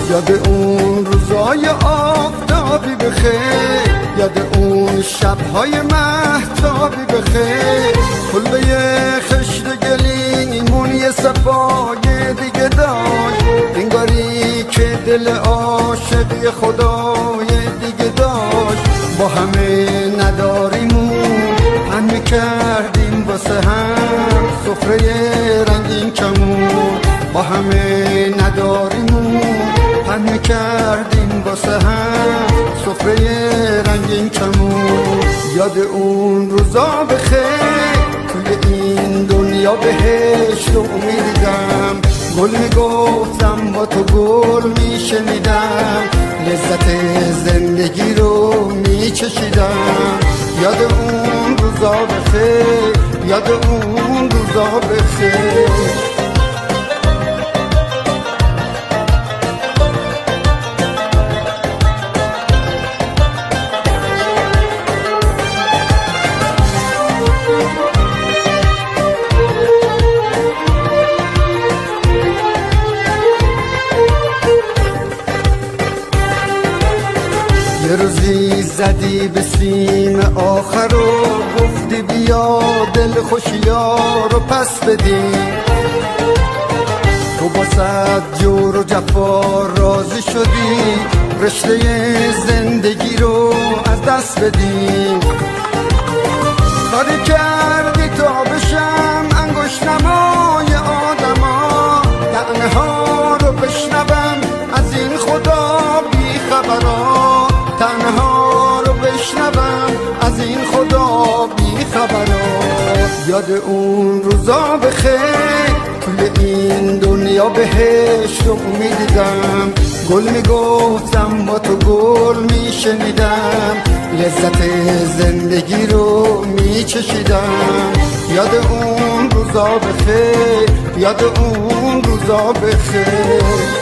یاد اون روزای آفتابی بخیر، یاد اون شبهای مهتابی بخیر. کلبه خشت گلیمون یه صفای دیگه داشت، انگاری که دل عاشقی خدای دیگه داشت. با همه نداریمون پهن میکردیم واسه هم سفره رنگین کمون. با همه نداریمون پهن میکردیم واسه هم سفره رنگین کمون. یاد اون روزا بخیر، توی این دنیا بهشت رو میدیدم. گل میگفتم با تو گل میشنیدم، لذت زندگی رو میچشیدم. یاد اون روزا بخیر، یاد اون روزا بخیر. یه روزی زدی به سیم آخر و گفتی بیا دل خوشیا رو پس بدیم. تو با صد جور و جفا راضی شدی رشته زندگی رو از دست بدیم. کاری کردی تا بشم انگشت نمای آدما، دعنه ها رو بشنوم از این خدا بی خبرا. تنها رو بشنوم از این خدا بی خبرات. یاد اون روزا بخیر، توی این دنیا بهشت رو میدیدم. گل میگفتم با تو گل میشنیدم، لذت زندگی رو میچشیدم. یاد اون روزا بخیر، یاد اون روزا بخیر.